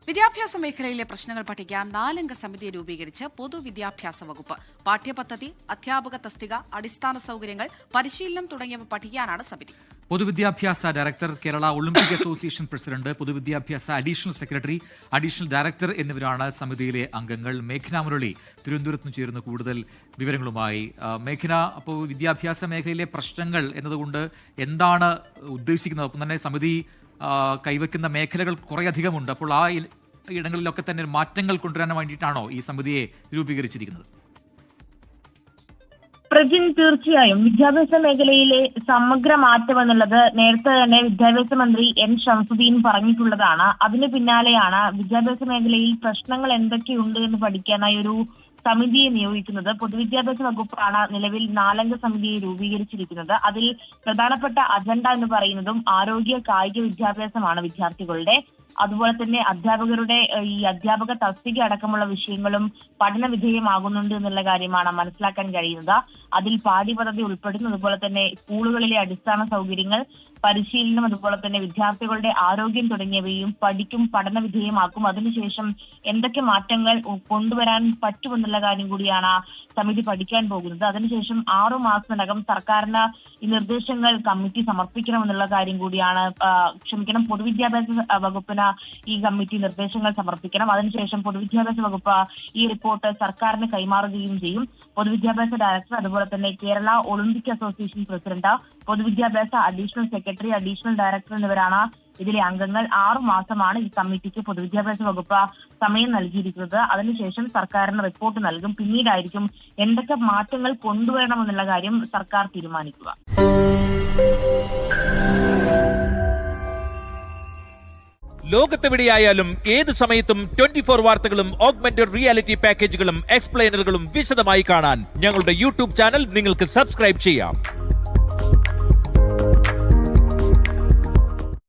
വിദ്യാഭ്യാസ മേഖലയിലെ പ്രശ്നങ്ങൾ പഠിക്കാൻ 4-അംഗ സമിതിയെ രൂപീകരിച്ച് പൊതുവിദ്യാഭ്യാസ വകുപ്പ്. പാഠ്യപദ്ധതി, അധ്യാപക തസ്തിക, അടിസ്ഥാന സൌകര്യങ്ങൾ, പരിശീലനം തുടങ്ങിയവ പഠിക്കാനാണ് സമിതി. പൊതുവിദ്യാഭ്യാസ director, Kerala Olympic association president, പൊതുവിദ്യാഭ്യാസ അഡീഷണൽ സെക്രട്ടറി, അഡീഷണൽ ഡയറക്ടർ എന്നിവരാണ് സമിതിയിലെ അംഗങ്ങൾ. മേഘന മുരളി തിരുവനന്തപുരത്ത് നിന്ന് ചേരുന്ന കൂടുതൽ വിവരങ്ങളുമായി. മേഘന, അപ്പോൾ വിദ്യാഭ്യാസ മേഖലയിലെ പ്രശ്നങ്ങൾ എന്നതുകൊണ്ട് എന്താണ് ഉദ്ദേശിക്കുന്നത്? ഒപ്പം തന്നെ സമിതി കൈവയ്ക്കുന്ന മേഖലകൾ കുറേയധികമുണ്ട്. അപ്പോൾ ആ ഇടങ്ങളിലൊക്കെ തന്നെ മാറ്റങ്ങൾ കൊണ്ടുവരാൻ വേണ്ടിയിട്ടാണോ ഈ സമിതിയെ രൂപീകരിച്ചിരിക്കുന്നത്? പ്രജിൻ, തീർച്ചയായും വിദ്യാഭ്യാസ മേഖലയിലെ സമഗ്ര മാറ്റം എന്നുള്ളത് നേരത്തെ തന്നെ വിദ്യാഭ്യാസ മന്ത്രി എൻ ഷംസുദ്ദീൻ പറഞ്ഞിട്ടുള്ളതാണ്. അതിന് പിന്നാലെയാണ് വിദ്യാഭ്യാസ മേഖലയിൽ പ്രശ്നങ്ങൾ എന്തൊക്കെയുണ്ട് എന്ന് പഠിക്കാനായി ഒരു സമിതിയെ നിയോഗിക്കുന്നത്. പൊതുവിദ്യാഭ്യാസ വകുപ്പാണ് നിലവിൽ 4-അംഗ സമിതിയെ രൂപീകരിച്ചിരിക്കുന്നത്. അതിൽ പ്രധാനപ്പെട്ട അജണ്ട എന്ന് പറയുന്നതും ആരോഗ്യ കായിക വിദ്യാഭ്യാസമാണ് വിദ്യാർത്ഥികളുടെ. അതുപോലെ തന്നെ അധ്യാപകരുടെ ഈ അധ്യാപക തസ്തിക അടക്കമുള്ള വിഷയങ്ങളും പഠന വിധേയമാകുന്നുണ്ട് എന്നുള്ള കാര്യമാണ് മനസ്സിലാക്കാൻ കഴിയുന്നത്. അതിൽ പാഠ്യപദ്ധതി ഉൾപ്പെടുന്നു. അതുപോലെ തന്നെ സ്കൂളുകളിലെ അടിസ്ഥാന സൗകര്യങ്ങൾ, പരിശീലനം, അതുപോലെ തന്നെ വിദ്യാർത്ഥികളുടെ ആരോഗ്യം തുടങ്ങിയവയും പഠന വിധേയമാക്കും. അതിനുശേഷം എന്തൊക്കെ മാറ്റങ്ങൾ കൊണ്ടുവരാൻ പറ്റുമെന്നുള്ള കാര്യം കൂടിയാണ് സമിതി പഠിക്കാൻ പോകുന്നത്. അതിനുശേഷം 6 മാസത്തിനകം സർക്കാരിന് ഈ നിർദ്ദേശങ്ങൾ കമ്മിറ്റി സമർപ്പിക്കണമെന്നുള്ള കാര്യം കൂടിയാണ് പൊതുവിദ്യാഭ്യാസ വകുപ്പിന് ഈ കമ്മിറ്റി നിർദ്ദേശങ്ങൾ സമർപ്പിക്കണം. അതിനുശേഷം പൊതുവിദ്യാഭ്യാസ വകുപ്പ് ഈ റിപ്പോർട്ട് സർക്കാരിന് കൈമാറുകയും ചെയ്യും. പൊതുവിദ്യാഭ്യാസ ഡയറക്ടർ, അതുപോലെ തന്നെ കേരള ഒളിമ്പിക് അസോസിയേഷൻ പ്രസിഡന്റ്, പൊതുവിദ്യാഭ്യാസ അഡീഷണൽ സെക്രട്ടറി, അഡീഷണൽ ഡയറക്ടർ എന്നിവരാണ് ഇതിലെ അംഗങ്ങൾ. 6 മാസമാണ് ഈ കമ്മിറ്റിക്ക് പൊതുവിദ്യാഭ്യാസ വകുപ്പ് സമയം നൽകിയിരിക്കുന്നത്. അതിനുശേഷം സർക്കാരിന് റിപ്പോർട്ട് നൽകും. പിന്നീടായിരിക്കും എന്തൊക്കെ മാറ്റങ്ങൾ കൊണ്ടുവരണമെന്നുള്ള കാര്യം സർക്കാർ തീരുമാനിക്കുക. ലോകത്തെവിടെയായാലും ഏത് സമയത്തും 24 വാർത്തകളും ഓഗ്മെന്റഡ് റിയാലിറ്റി പാക്കേജുകളും എക്സ്പ്ലെയിനറുകളും വിശദമായി കാണാൻ ഞങ്ങളുടെ യൂട്യൂബ് ചാനൽ നിങ്ങൾക്ക് സബ്സ്ക്രൈബ് ചെയ്യാം.